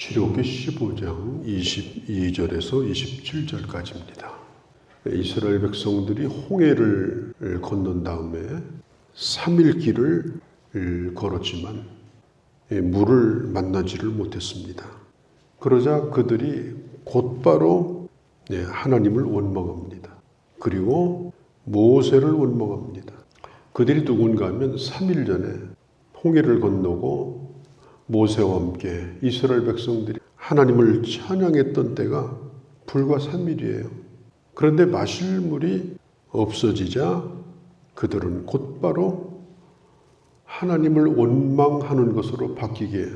출애굽기 15장 22절에서 27절까지입니다. 이스라엘 백성들이 홍해를 건넌 다음에 3일 길을 걸었지만 물을 만나지를 못했습니다. 그러자 그들이 곧바로 하나님을 원망합니다. 그리고 모세를 원망합니다. 그들이 누군가 하면 3일 전에 홍해를 건너고 모세와 함께 이스라엘 백성들이 하나님을 찬양했던 때가 불과 3일이에요. 그런데 마실 물이 없어지자 그들은 곧바로 하나님을 원망하는 것으로 바뀌게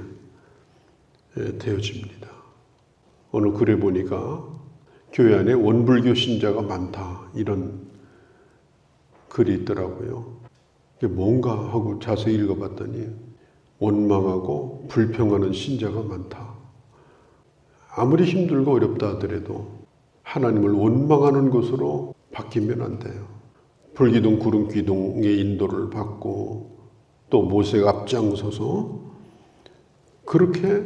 되어집니다. 어느 글에 보니까 교회 안에 원불교 신자가 많다 이런 글이 있더라고요. 이게 뭔가 하고 자세히 읽어봤더니 원망하고 불평하는 신자가 많다. 아무리 힘들고 어렵다 하더라도 하나님을 원망하는 것으로 바뀌면 안 돼요. 불기둥 구름기둥의 인도를 받고 또 모세가 앞장서서 그렇게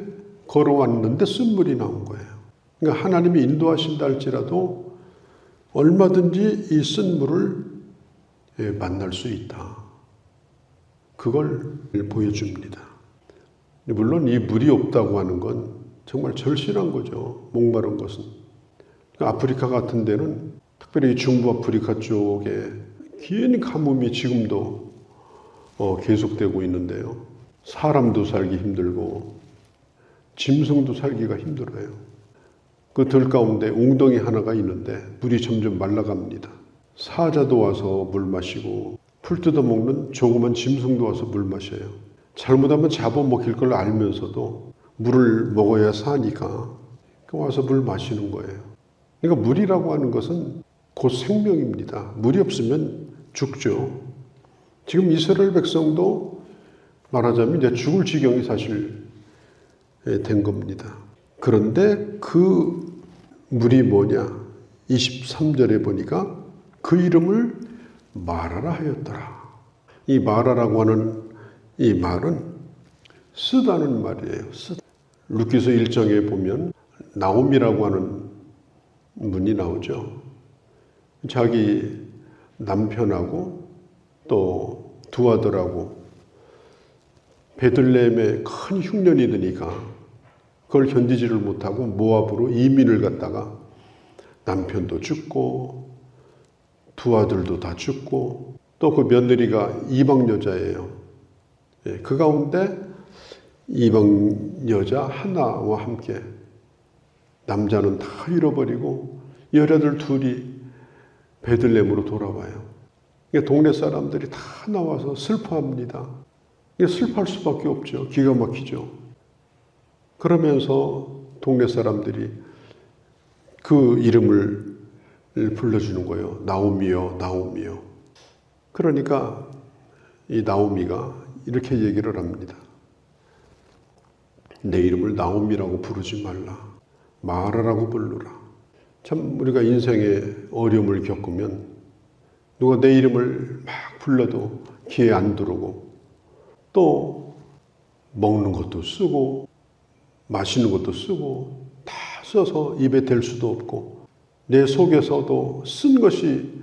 걸어왔는데 쓴물이 나온 거예요. 그러니까 하나님이 인도하신다 할지라도 얼마든지 이 쓴물을 만날 수 있다. 그걸 보여줍니다. 물론 이 물이 없다고 하는 건 정말 절실한 거죠. 목마른 것은. 아프리카 같은 데는 특별히 중부 아프리카 쪽에 긴 가뭄이 지금도 계속되고 있는데요. 사람도 살기 힘들고 짐승도 살기가 힘들어요. 그 들 가운데 웅덩이 하나가 있는데 물이 점점 말라갑니다. 사자도 와서 물 마시고 풀 뜯어먹는 조그만 짐승도 와서 물 마셔요. 잘못하면 잡아먹힐 걸 알면서도 물을 먹어야 사니까 와서 물 마시는 거예요. 그러니까 물이라고 하는 것은 곧 생명입니다. 물이 없으면 죽죠. 지금 이스라엘 백성도 말하자면 이제 죽을 지경이 사실 된 겁니다. 그런데 그 물이 뭐냐? 23절에 보니까 그 이름을 마라라 하였더라. 이 마라라고 하는 이 말은 쓰다는 말이에요. 룻기서 1장에 보면 나옴이라고 하는 문이 나오죠. 자기 남편하고 또 두 아들하고 베들레헴에 큰 흉년이 드니까 그걸 견디지를 못하고 모압으로 이민을 갔다가 남편도 죽고 두 아들도 다 죽고 또 그 며느리가 이방 여자예요. 그 가운데 이방 여자 하나와 함께 남자는 다 잃어버리고 여자들 둘이 베들레헴으로 돌아와요. 동네 사람들이 다 나와서 슬퍼합니다. 슬퍼할 수밖에 없죠. 기가 막히죠. 그러면서 동네 사람들이 그 이름을 불러주는 거예요. 나오미요, 나오미요. 그러니까 이 나오미가 이렇게 얘기를 합니다. 내 이름을 나오미라고 부르지 말라. 마라라고 부르라. 참 우리가 인생에 어려움을 겪으면 누가 내 이름을 막 불러도 귀에 안 들어오고 또 먹는 것도 쓰고 마시는 것도 쓰고 다 써서 입에 댈 수도 없고 내 속에서도 쓴 것이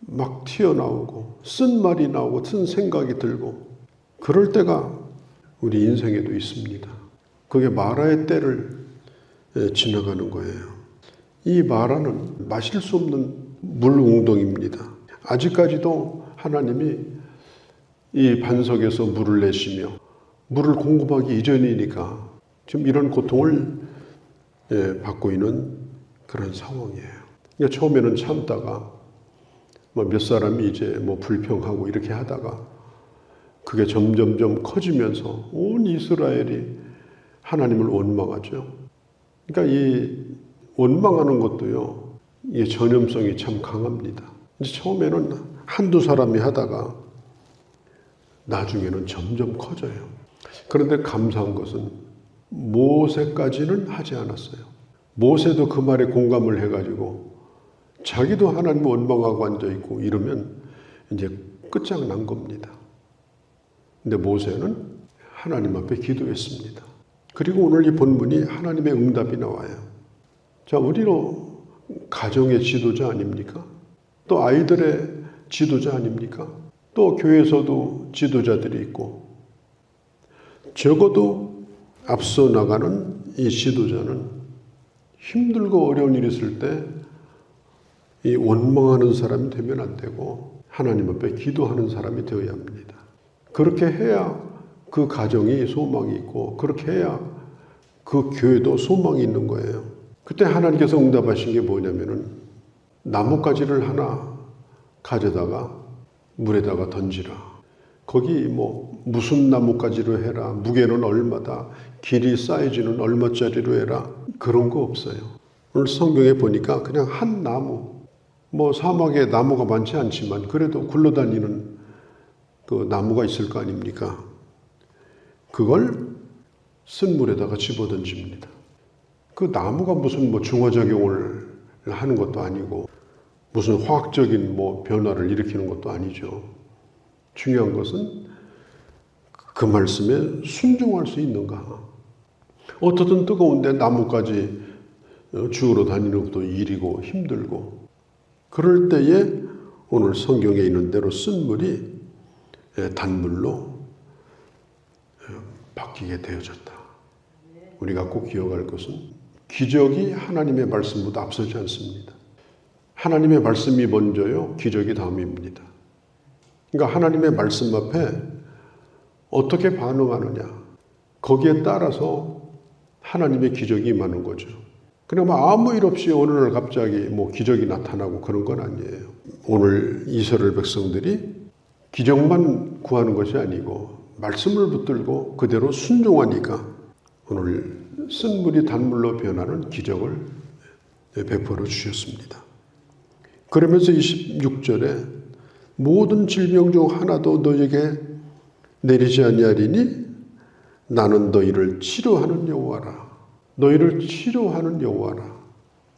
막 튀어나오고 쓴 말이 나오고 쓴 생각이 들고 그럴 때가 우리 인생에도 있습니다. 그게 마라의 때를 지나가는 거예요. 이 마라는 마실 수 없는 물 웅덩이입니다. 아직까지도 하나님이 이 반석에서 물을 내시며 물을 공급하기 이전이니까 지금 이런 고통을 받고 있는 그런 상황이에요. 그러니까 처음에는 참다가 몇 사람이 이제 불평하고 이렇게 하다가 그게 점점점 커지면서 온 이스라엘이 하나님을 원망하죠. 그러니까 이 원망하는 것도요, 이 전염성이 참 강합니다. 처음에는 한두 사람이 하다가 나중에는 점점 커져요. 그런데 감사한 것은 모세까지는 하지 않았어요. 모세도 그 말에 공감을 해가지고 자기도 하나님 원망하고 앉아있고 이러면 이제 끝장난 겁니다. 근데 모세는 하나님 앞에 기도했습니다. 그리고 오늘 이 본문이 하나님의 응답이 나와요. 자, 우리로 가정의 지도자 아닙니까? 또 아이들의 지도자 아닙니까? 또 교회에서도 지도자들이 있고, 적어도 앞서 나가는 이 지도자는 힘들고 어려운 일이 있을 때 이 원망하는 사람이 되면 안 되고 하나님 앞에 기도하는 사람이 되어야 합니다. 그렇게 해야 그 가정이 소망이 있고, 그렇게 해야 그 교회도 소망이 있는 거예요. 그때 하나님께서 응답하신 게 뭐냐면은 나뭇가지를 하나 가져다가 물에다가 던지라. 거기 뭐 무슨 나뭇가지로 해라, 무게는 얼마다, 길이 사이즈는 얼마짜리로 해라, 그런 거 없어요. 오늘 성경에 보니까 그냥 한 나무, 뭐 사막에 나무가 많지 않지만 그래도 굴러다니는 그 나무가 있을 거 아닙니까? 그걸 쓴 물에다가 집어던집니다. 그 나무가 무슨 뭐 중화작용을 하는 것도 아니고 무슨 화학적인 뭐 변화를 일으키는 것도 아니죠. 중요한 것은 그 말씀에 순종할 수 있는가. 어떻든 뜨거운데 나무까지 주우러 다니는 것도 일이고 힘들고, 그럴 때에 오늘 성경에 있는 대로 쓴 물이 단물로 바뀌게 되어졌다. 우리가 꼭 기억할 것은 기적이 하나님의 말씀보다 앞서지 않습니다. 하나님의 말씀이 먼저요, 기적이 다음입니다. 그러니까 하나님의 말씀 앞에 어떻게 반응하느냐, 거기에 따라서 하나님의 기적이 임하는 거죠. 그러면 아무 일 없이 어느 날 갑자기 뭐 기적이 나타나고 그런 건 아니에요. 오늘 이스라엘 백성들이 기적만 구하는 것이 아니고 말씀을 붙들고 그대로 순종하니까 오늘 쓴 물이 단물로 변하는 기적을 베풀어 주셨습니다. 그러면서 26절에 모든 질병 중 하나도 너에게 내리지 아니하리니 나는 너희를 치료하는 여호와라. 너희를 치료하는 여호와라.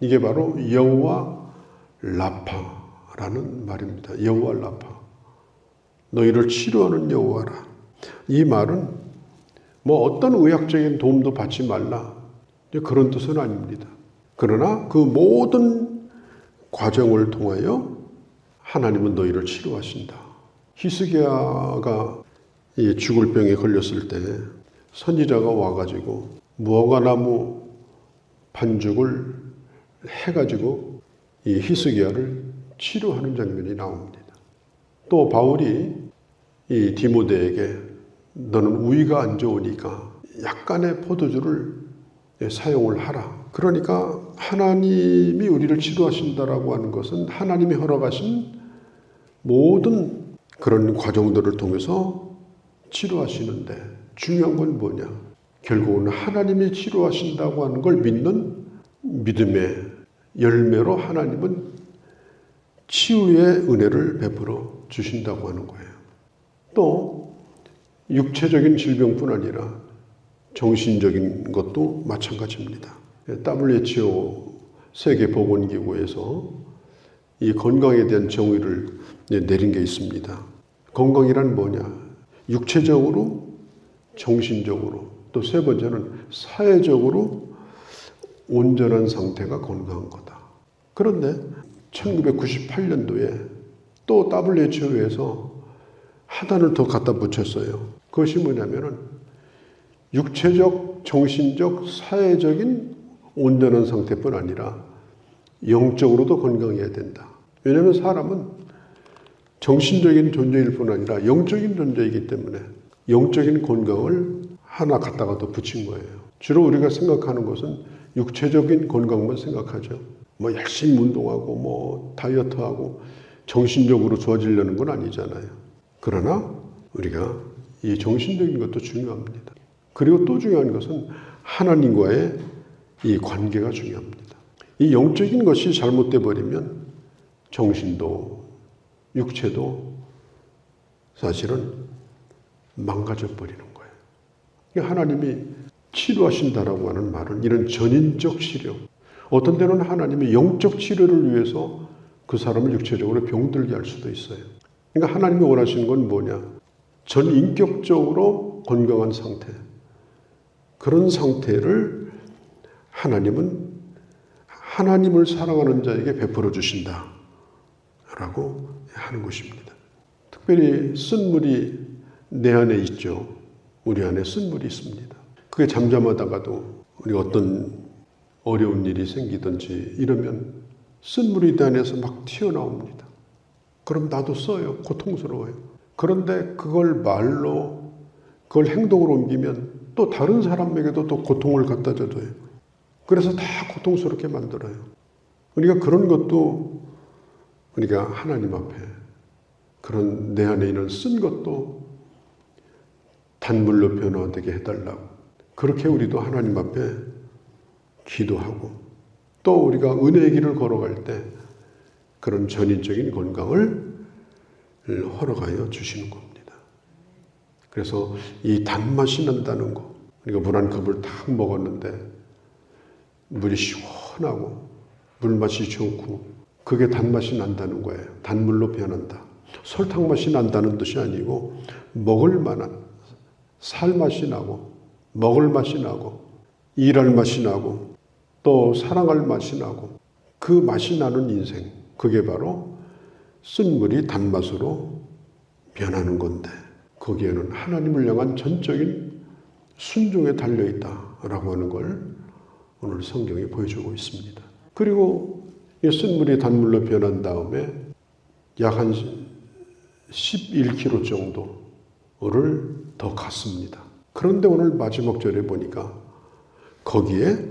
이게 바로 여호와 라파라는 말입니다. 여호와 라파. 너희를 치료하는 여호와라. 이 말은 뭐 어떤 의학적인 도움도 받지 말라, 그런 뜻은 아닙니다. 그러나 그 모든 과정을 통하여 하나님은 너희를 치료하신다. 히스기야가 이 죽을 병에 걸렸을 때 선지자가 와가지고 무화과나무 반죽을 해가지고 이 히스기야를 치료하는 장면이 나옵니다. 또 바울이 이 디모데에게 너는 우위가 안 좋으니까 약간의 포도주를 사용을 하라. 그러니까 하나님이 우리를 치료하신다라고 하는 것은 하나님이 허락하신 모든 그런 과정들을 통해서 치료하시는데, 중요한 건 뭐냐? 결국은 하나님이 치료하신다고 하는 걸 믿는 믿음의 열매로 하나님은 치유의 은혜를 베풀어 주신다고 하는 거예요. 또 육체적인 질병뿐 아니라 정신적인 것도 마찬가지입니다. WHO 세계보건기구에서 이 건강에 대한 정의를 내린 게 있습니다. 건강이란 뭐냐? 육체적으로, 정신적으로, 또 세 번째는 사회적으로 온전한 상태가 건강한 거다. 그런데 1998년도에 또 WHO에서 하단을 더 갖다 붙였어요. 그것이 뭐냐면은 육체적, 정신적, 사회적인 온전한 상태뿐 아니라 영적으로도 건강해야 된다. 왜냐하면 사람은 정신적인 존재일 뿐 아니라 영적인 존재이기 때문에 영적인 건강을 하나 갖다가 더 붙인 거예요. 주로 우리가 생각하는 것은 육체적인 건강만 생각하죠. 뭐 열심히 운동하고 뭐 다이어트하고 정신적으로 좋아지려는 건 아니잖아요. 그러나 우리가 이 정신적인 것도 중요합니다. 그리고 또 중요한 것은 하나님과의 이 관계가 중요합니다. 이 영적인 것이 잘못돼 버리면 정신도 육체도 사실은 망가져 버리는 거예요. 하나님이 치료하신다라고 하는 말은 이런 전인적 치료, 어떤 때는 하나님이 영적 치료를 위해서 그 사람을 육체적으로 병들게 할 수도 있어요. 그러니까 하나님이 원하시는 건 뭐냐? 전인격적으로 건강한 상태, 그런 상태를 하나님은 하나님을 사랑하는 자에게 베풀어 주신다 라고 하는 것입니다. 특별히 쓴물이 내 안에 있죠. 우리 안에 쓴물이 있습니다. 그게 잠잠하다가도 우리가 어떤 어려운 일이 생기든지 이러면 쓴물이 내 안에서 막 튀어나옵니다. 그럼 나도 써요. 고통스러워요. 그런데 그걸 말로, 그걸 행동으로 옮기면 또 다른 사람에게도 또 고통을 갖다 줘요. 그래서 다 고통스럽게 만들어요. 우리가 그런 것도 우리가 하나님 앞에 그런 내 안에 있는 쓴 것도 단물로 변화되게 해달라고 그렇게 우리도 하나님 앞에 기도하고 또 우리가 은혜의 길을 걸어갈 때 그런 전인적인 건강을 허락하여 주시는 겁니다. 그래서 이 단맛이 난다는 거, 우리가 물 한 컵을 딱 먹었는데 물이 시원하고 물맛이 좋고 그게 단맛이 난다는 거예요. 단물로 변한다. 설탕 맛이 난다는 뜻이 아니고 먹을 만한 살 맛이 나고 먹을 맛이 나고 일할 맛이 나고 또 사랑할 맛이 나고 그 맛이 나는 인생, 그게 바로 쓴물이 단맛으로 변하는 건데 거기에는 하나님을 향한 전적인 순종에 달려있다라고 하는 걸 오늘 성경이 보여주고 있습니다. 그리고 이 쓴물이 단물로 변한 다음에 약 한 11km 정도를 더 갔습니다. 그런데 오늘 마지막 절에 보니까 거기에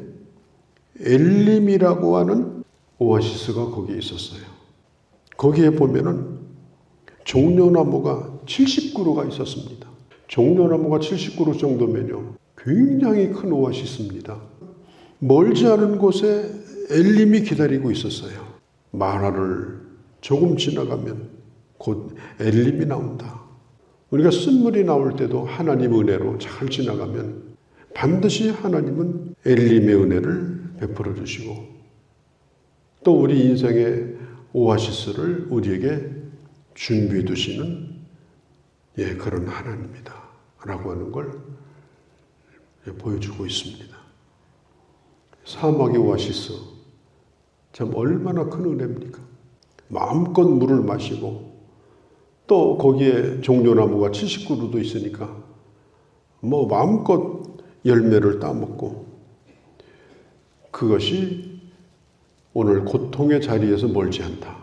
엘림이라고 하는 오아시스가 거기에 있었어요. 거기에 보면은 종려나무가 70그루가 있었습니다. 종려나무가 70그루 정도면요, 굉장히 큰 오아시스입니다. 멀지 않은 곳에 엘림이 기다리고 있었어요. 마라를 조금 지나가면 곧 엘림이 나온다. 우리가 쓴물이 나올 때도 하나님 은혜로 잘 지나가면 반드시 하나님은 엘림의 은혜를 베풀어 주시고 또 우리 인생의 오아시스를 우리에게 준비해 두시는 그런 하나님이다 라고 하는 걸 보여주고 있습니다. 사막의 오아시스 참 얼마나 큰 은혜입니까? 마음껏 물을 마시고 또 거기에 종려나무가 70그루도 있으니까 뭐 마음껏 열매를 따먹고 그것이 오늘 고통의 자리에서 멀지 않다.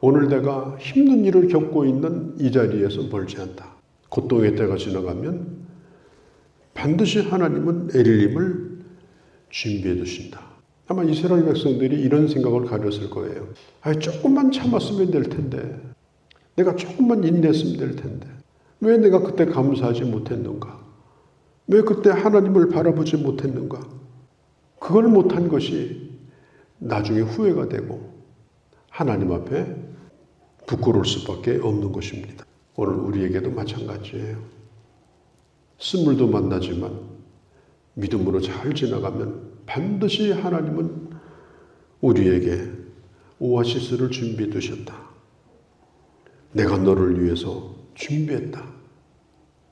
오늘 내가 힘든 일을 겪고 있는 이 자리에서 멀지 않다. 고통의 때가 지나가면 반드시 하나님은 엘림을 준비해 두신다. 아마 이스라엘 백성들이 이런 생각을 가졌을 거예요. 조금만 참았으면 될 텐데, 내가 조금만 인내했으면 될 텐데, 왜 내가 그때 감사하지 못했는가? 왜 그때 하나님을 바라보지 못했는가? 그걸 못한 것이 나중에 후회가 되고 하나님 앞에 부끄러울 수밖에 없는 것입니다. 오늘 우리에게도 마찬가지예요. 쓴물도 만나지만 믿음으로 잘 지나가면 반드시 하나님은 우리에게 오아시스를 준비해 두셨다. 내가 너를 위해서 준비했다.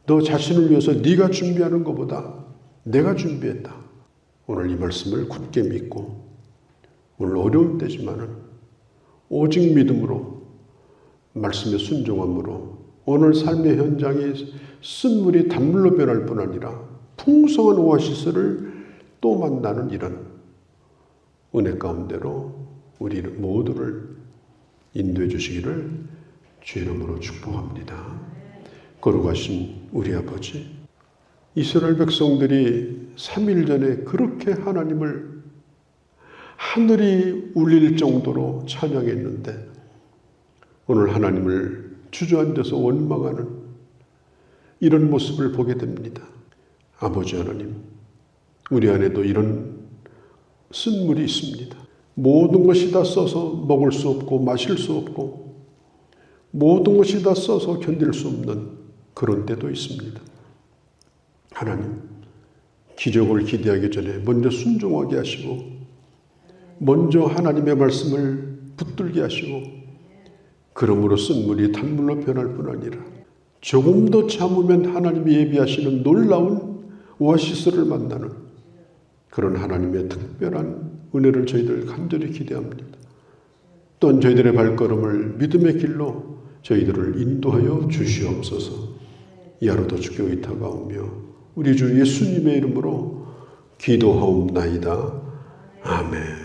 너 자신을 위해서 네가 준비하는 것보다 내가 준비했다. 오늘 이 말씀을 굳게 믿고 오늘 어려운 때지만은 오직 믿음으로 말씀에 순종함으로 오늘 삶의 현장이 쓴물이 단물로 변할 뿐 아니라 풍성한 오아시스를 또 만나는 이런 은혜 가운데로 우리 모두를 인도해 주시기를 주의 이름으로 축복합니다. 거룩하신 우리 아버지, 이스라엘 백성들이 3일 전에 그렇게 하나님을 하늘이 울릴 정도로 찬양했는데 오늘 하나님을 주저앉아서 원망하는 이런 모습을 보게 됩니다. 아버지 하나님, 우리 안에도 이런 쓴물이 있습니다. 모든 것이 다 써서 먹을 수 없고 마실 수 없고 모든 것이 다 써서 견딜 수 없는 그런 때도 있습니다. 하나님, 기적을 기대하기 전에 먼저 순종하게 하시고 먼저 하나님의 말씀을 붙들게 하시고 그러므로 쓴물이 단물로 변할 뿐 아니라 조금 더 참으면 하나님이 예비하시는 놀라운 오아시스를 만나는 그런 하나님의 특별한 은혜를 저희들 간절히 기대합니다. 또한 저희들의 발걸음을 믿음의 길로 저희들을 인도하여 주시옵소서. 이 하루도 주께 의탁하오며 우리 주 예수님의 이름으로 기도하옵나이다. 아멘.